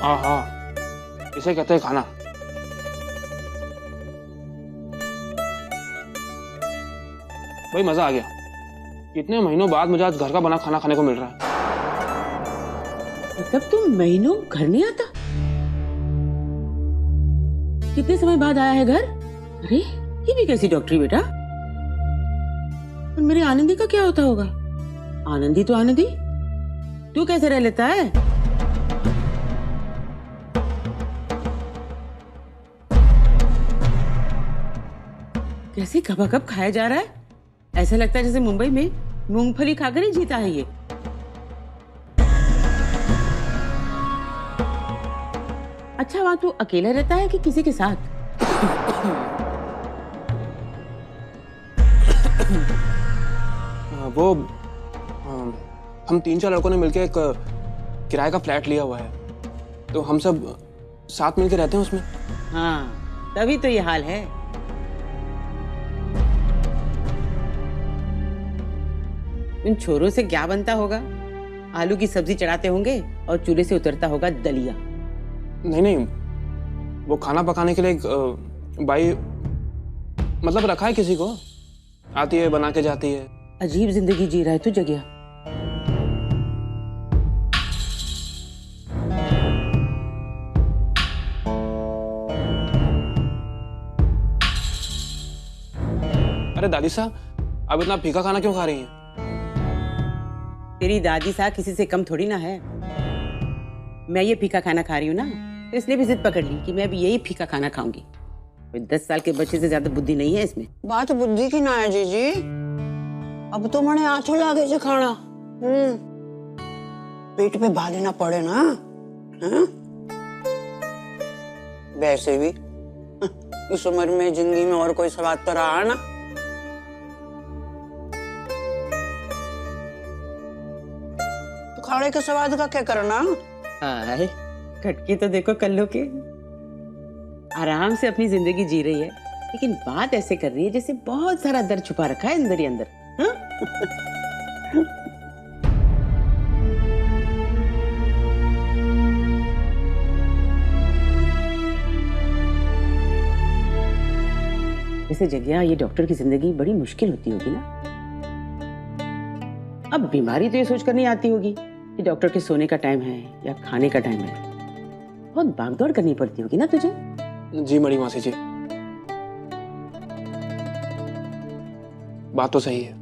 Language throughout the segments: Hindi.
हाँ हाँ, इसे कहते हैं खाना। भाई मजा आ गया, कितने महीनों बाद मुझे आज घर का बना खाना खाने को मिल रहा है। मतलब तुम महीनों घर नहीं आता? कितने समय बाद आया है घर? अरे ये भी कैसी डॉक्टरी बेटा? और मेरे आनंदी का क्या होता होगा? आनंदी तो आनंदी, तू कैसे रह लेता है? कैसे कब खाया जा रहा है? ऐसा लगता है जैसे मुंबई में मूंगफली खाकर ही जीता है ये। अच्छा, वहां तू अकेला रहता है कि किसी के साथ? वो हम 3-4 लड़कों ने मिलकर एक किराए का फ्लैट लिया हुआ है, तो हम सब साथ मिलकर रहते हैं उसमें। हाँ, तभी तो ये हाल है। इन छोरों से क्या बनता होगा? आलू की सब्जी चढ़ाते होंगे और चूल्हे से उतरता होगा दलिया। नहीं, वो खाना पकाने के लिए एक बाई मतलब रखा है किसी को, आती है बना के जाती है। अजीब जिंदगी जी रहा है तू जगिया। अरे दादी साहब, अब इतना फीका खाना क्यों खा रही हैं? तेरी दादी साहब किसी से कम थोड़ी ना है। मैं ये फीका खाना खा रही हूँ ना, तो इसने भी जिद पकड़ ली कि मैं भी यही फीका खाना खाऊंगी। कोई 10 साल के बच्चे से ज्यादा बुद्धि नहीं है इसमें। बात बुद्धि की ना है जीजी, अब तो मने आंचो लागे जे खाना। पेट पे भारी ना पड़े ना। वैसे भी इस उम्र में जिंदगी में और कोई स्वाद तो रहा ना। तो खाने के स्वाद का क्या करना? हाय, खटकी तो देखो कल्लू के, आराम से अपनी जिंदगी जी रही है, लेकिन बात ऐसे कर रही है जैसे बहुत सारा दर्द छुपा रखा है अंदर ही अंदर। हाँ? वैसे जगिया, ये डॉक्टर की जिंदगी बड़ी मुश्किल होती होगी ना? अब बीमारी तो ये सोच कर नहीं आती होगी कि डॉक्टर के सोने का टाइम है या खाने का टाइम है। बहुत भागदौड़ करनी पड़ती होगी ना तुझे? जी बड़ी मासी जी, बात तो सही है।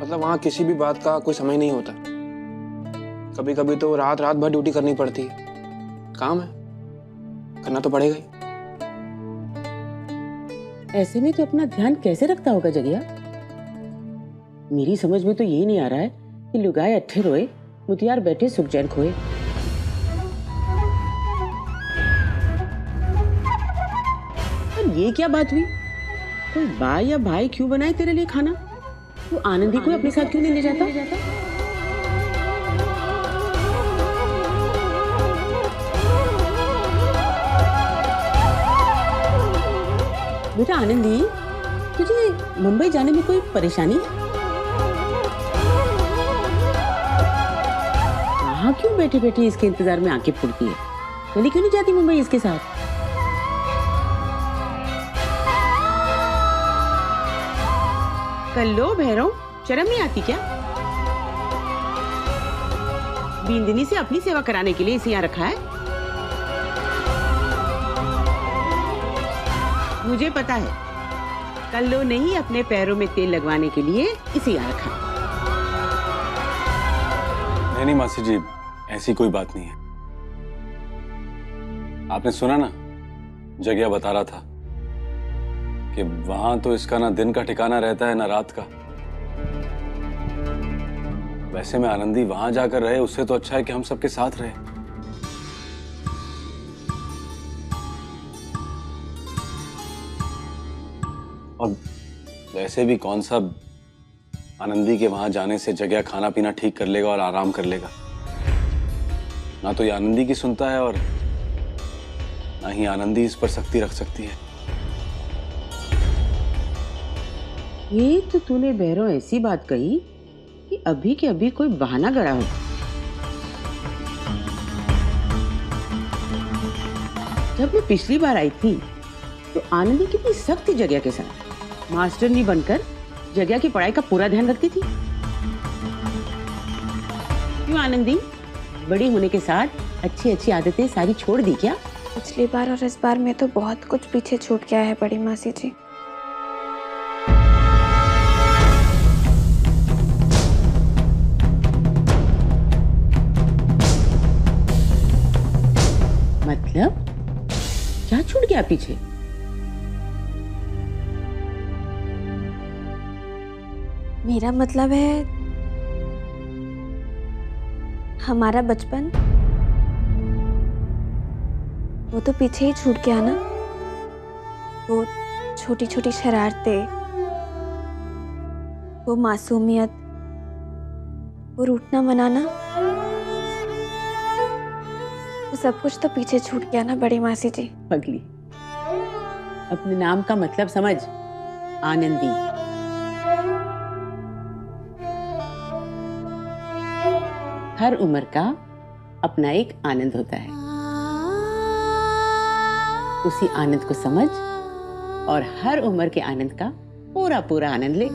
मतलब वहां किसी भी बात का कोई समय नहीं होता। कभी कभी तो रात भर ड्यूटी करनी पड़ती है। काम है, करना तो पड़ेगा ही। ऐसे में तो अपना ध्यान कैसे रखता होगा जगिया? मेरी समझ में तो यही नहीं आ रहा है कि लुगाए अट्ठे रोए, मुतियार बैठे सुख चैन खोए। और ये क्या बात हुई? कोई बा या भाई क्यों बनाए तेरे लिए खाना? तू आनंदी को अपने साथ क्यों नहीं ले जाता? बेटा आनंदी, तुझे मुंबई जाने में कोई परेशानी है? वहां क्यों बैठे बैठे इसके इंतजार में आंखें फूटती है? चली क्यों नहीं जाती मुंबई इसके साथ? कल्लो भैरव, शर्म नहीं आती क्या? बींदनी से अपनी सेवा कराने के लिए इसे यहाँ रखा है? मुझे पता है, कल्लो ने ही अपने पैरों में तेल लगवाने के लिए इसे यहाँ रखा। नहीं मासी जी, ऐसी कोई बात नहीं है। आपने सुना ना, जगिया बता रहा था कि वहां तो इसका ना दिन का ठिकाना रहता है ना रात का। वैसे में आनंदी वहां जाकर रहे, उससे तो अच्छा है कि हम सबके साथ रहे। और वैसे भी कौन सा आनंदी के वहां जाने से जगह खाना पीना ठीक कर लेगा और आराम कर लेगा। ना तो ये आनंदी की सुनता है और ना ही आनंदी इस पर सख्ती रख सकती है। ये तो तूने भैरव ऐसी बात कही कि अभी के अभी कोई बहाना गड़ा हो। जब मैं पिछली बार आई थी तो आनंदी कितनी सख्त थी जगह के साथ। मास्टर नहीं बनकर जगह की पढ़ाई का पूरा ध्यान रखती थी। क्यों आनंदी, बड़ी होने के साथ अच्छी अच्छी आदतें सारी छोड़ दी क्या? पिछली बार और इस बार में तो बहुत कुछ पीछे छूट गया है बड़ी मासी जी। मतलब क्या छूट गया पीछे? मेरा मतलब है हमारा बचपन, वो तो पीछे ही छूट गया ना। वो छोटी छोटी शरारतें, वो मासूमियत, वो रूठना मनाना, वो सब कुछ तो पीछे छूट गया ना बड़ी मासी जी। पगली, अपने नाम का मतलब समझ। आनंदी। हर उम्र का अपना एक आनंद होता है, उसी आनंद को समझ और हर उम्र के आनंद का पूरा पूरा आनंद ले।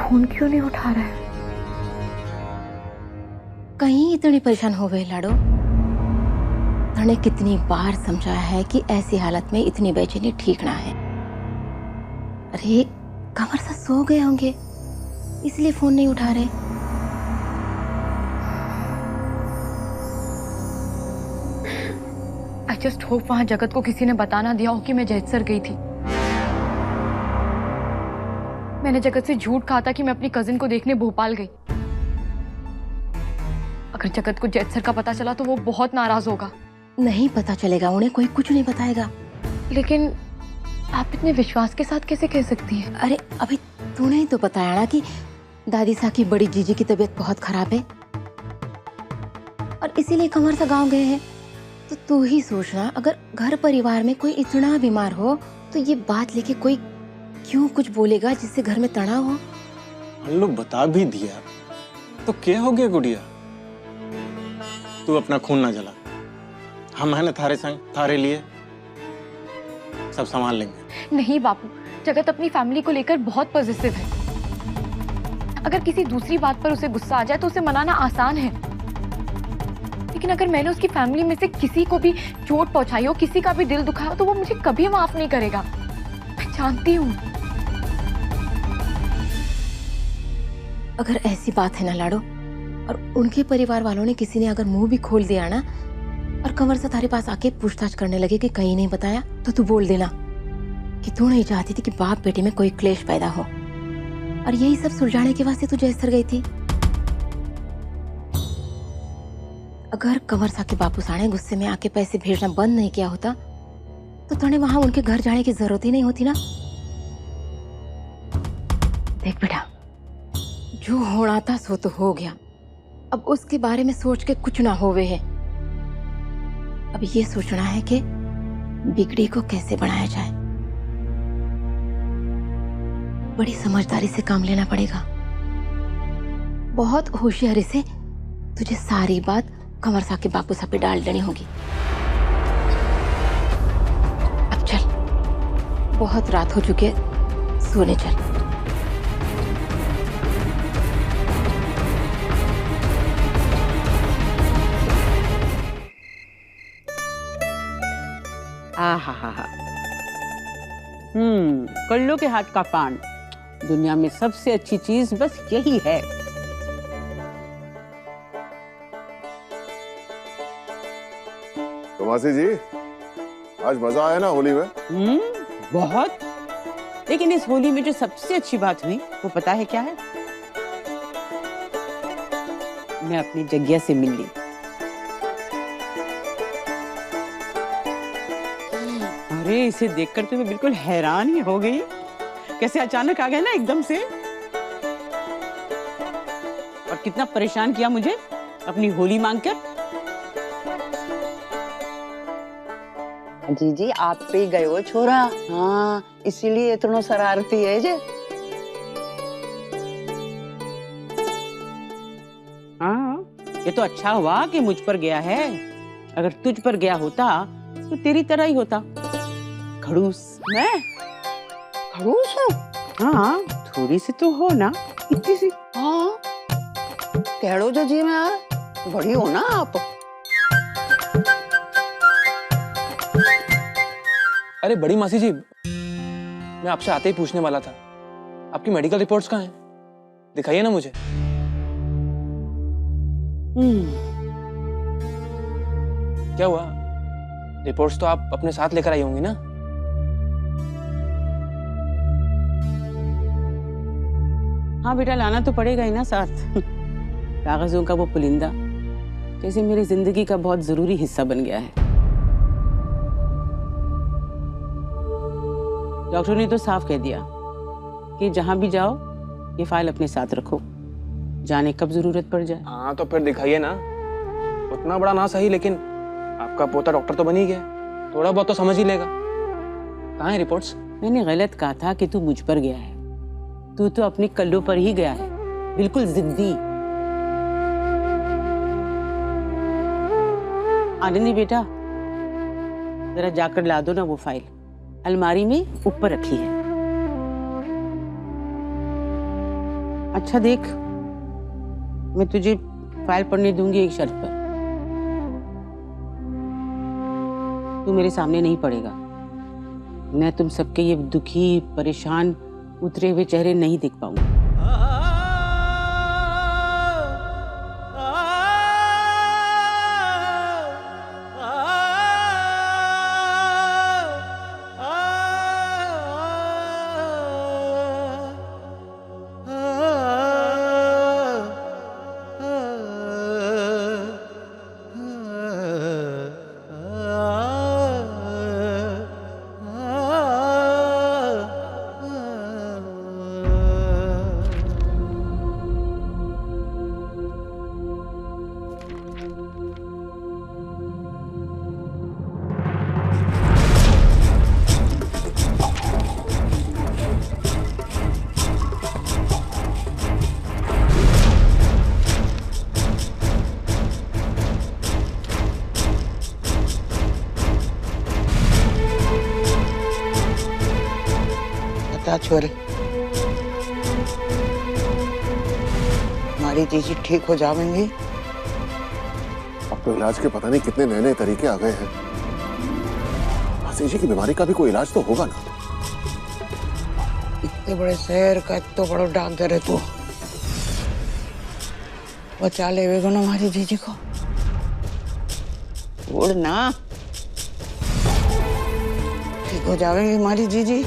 फोन क्यों नहीं उठा रहा है? कहीं इतने परेशान हो गए लाडो? तने कितनी बार समझाया है कि ऐसी हालत में इतनी बेचैनी ठीक ना है। अरे कमर सा सो गए होंगे इसलिए फोन नहीं उठा रहे। आई जस्ट होप वहां जगत को किसी ने बता ना दिया हो कि मैं जैत सर गई थी। मैंने जगत से झूठ कहा था कि मैं अपनी कजिन को देखने भोपाल गई। अगर जगत को जैत सर का पता चला तो वो बहुत नाराज होगा। नहीं पता चलेगा, उन्हें कोई कुछ नहीं बताएगा। लेकिन आप इतने विश्वास के साथ कैसे कह सकती हैं? अरे अभी तूने ही तो बताया ना कि दादी सा की बड़ी जीजी की तबीयत बहुत खराब है और इसीलिए कमर सा गांव गए हैं। तो तू ही सोचना, अगर घर परिवार में कोई इतना बीमार हो तो ये बात लेके कोई क्यों कुछ बोलेगा जिससे घर में तनाव हो। हम लोग बता भी दिया तो क्या हो गया गुड़िया? तू अपना खून ना जला, हम है ना थारे संग, थारे लिए सब संभाल लेंगे। नहीं बापू, जगत अपनी फैमिली को लेकर बहुत पॉजिटिव है। अगर किसी दूसरी बात पर उसे गुस्सा आ जाए तो उसे मनाना आसान है, लेकिन अगर मैंने उसकी फैमिली में से किसी को भी चोट पहुंचाई हो, किसी का भी दिल दुखाया हो, तो वो मुझे कभी माफ नहीं करेगा। मैं जानती हूँ। अगर ऐसी बात है ना लाडो, और उनके परिवार वालों ने किसी ने अगर मुंह भी खोल दिया ना और कमर से तारे पास आके पूछताछ करने लगे कि कहीं नहीं बताया, तो तू बोल देना कि तू नहीं चाहती थी कि बाप बेटे में कोई क्लेश पैदा हो और यही सब सुलझाने के वास्ते तू जयसर गई थी। अगर कंवर सा के बापू साने गुस्से में आके पैसे भेजना बंद नहीं किया होता तो तूने वहां उनके घर जाने की जरूरत ही नहीं होती ना। देख बेटा, जो होना था सो तो हो गया, अब उसके बारे में सोच के कुछ ना होवे है। अब ये सोचना है कि बिगड़ी को कैसे बढ़ाया जाए। बड़ी समझदारी से काम लेना पड़ेगा। बहुत होशियारी से तुझे सारी बात कंवर सा के बापू सा पे डाल देनी होगी। अब चल, बहुत रात हो चुकी है, सोने चल। कल्लू के हाथ का पान, दुनिया में सबसे अच्छी चीज बस यही है। तो मासी जी, आज मजा आया ना होली में? बहुत। लेकिन इस होली में जो सबसे अच्छी बात हुई वो पता है क्या है? मैं अपनी जग्गिया से मिल ली। अरे इसे देखकर तो मैं बिल्कुल हैरान ही हो गई। कैसे अचानक आ गए ना एकदम से। और कितना परेशान किया मुझे अपनी होली मांगकर। जीजी आप पे ही गए हो छोरा। हाँ इसीलिए इतना शरारती है जे। हाँ ये तो अच्छा हुआ कि मुझ पर गया है। अगर तुझ पर गया होता तो तेरी तरह ही होता, खड़ूस। मैं खड़ूस हूँ? हाँ थोड़ी सी तो हो ना, इतनी सी। हाँ कह लो जो जी मैं यार, बड़ी हो ना आप। अरे बड़ी मासी जी, मैं आपसे आते ही पूछने वाला था, आपकी मेडिकल रिपोर्ट्स कहाँ हैं? दिखाइए ना मुझे। क्या हुआ? रिपोर्ट्स तो आप अपने साथ लेकर आई होंगी ना? हाँ बेटा, लाना तो पड़ेगा ही ना साथ। कागजों का वो पुलिंदा जैसे मेरी जिंदगी का बहुत जरूरी हिस्सा बन गया है। डॉक्टर ने तो साफ कह दिया कि जहां भी जाओ ये फाइल अपने साथ रखो, जाने कब जरूरत पड़ जाए। हाँ तो फिर दिखाइए ना। उतना बड़ा ना सही, लेकिन आपका पोता डॉक्टर तो बन ही गया, थोड़ा बहुत तो समझ ही लेगा। कहाँ है रिपोर्ट्स? मैंने गलत कहा था कि तू मुझ पर गया है। तू तो अपने कल्लों पर ही गया है, बिल्कुल जिद्दी। आनंदी बेटा, जरा जाकर ला दो ना वो फाइल, अलमारी में ऊपर रखी है। अच्छा देख, मैं तुझे फाइल पढ़ने दूंगी एक शर्त पर। तू मेरे सामने नहीं पढ़ेगा। मैं तुम सबके ये दुखी, परेशान, उतरे हुए चेहरे नहीं देख पाऊंगा। छोरे, हमारी जीजी ठीक हो जाएंगी। अब तो इलाज के पता नहीं कितने नए नए तरीके आ गए हैं। मासी जी की बीमारी का भी कोई इलाज तो होगा ना? इतने बड़े शहर का इतना बड़ा डॉक्टर है तू, बचा लेवेगा ना हमारी जीजी को? छोड़ ना, ठीक हो जाएंगी हमारी जीजी।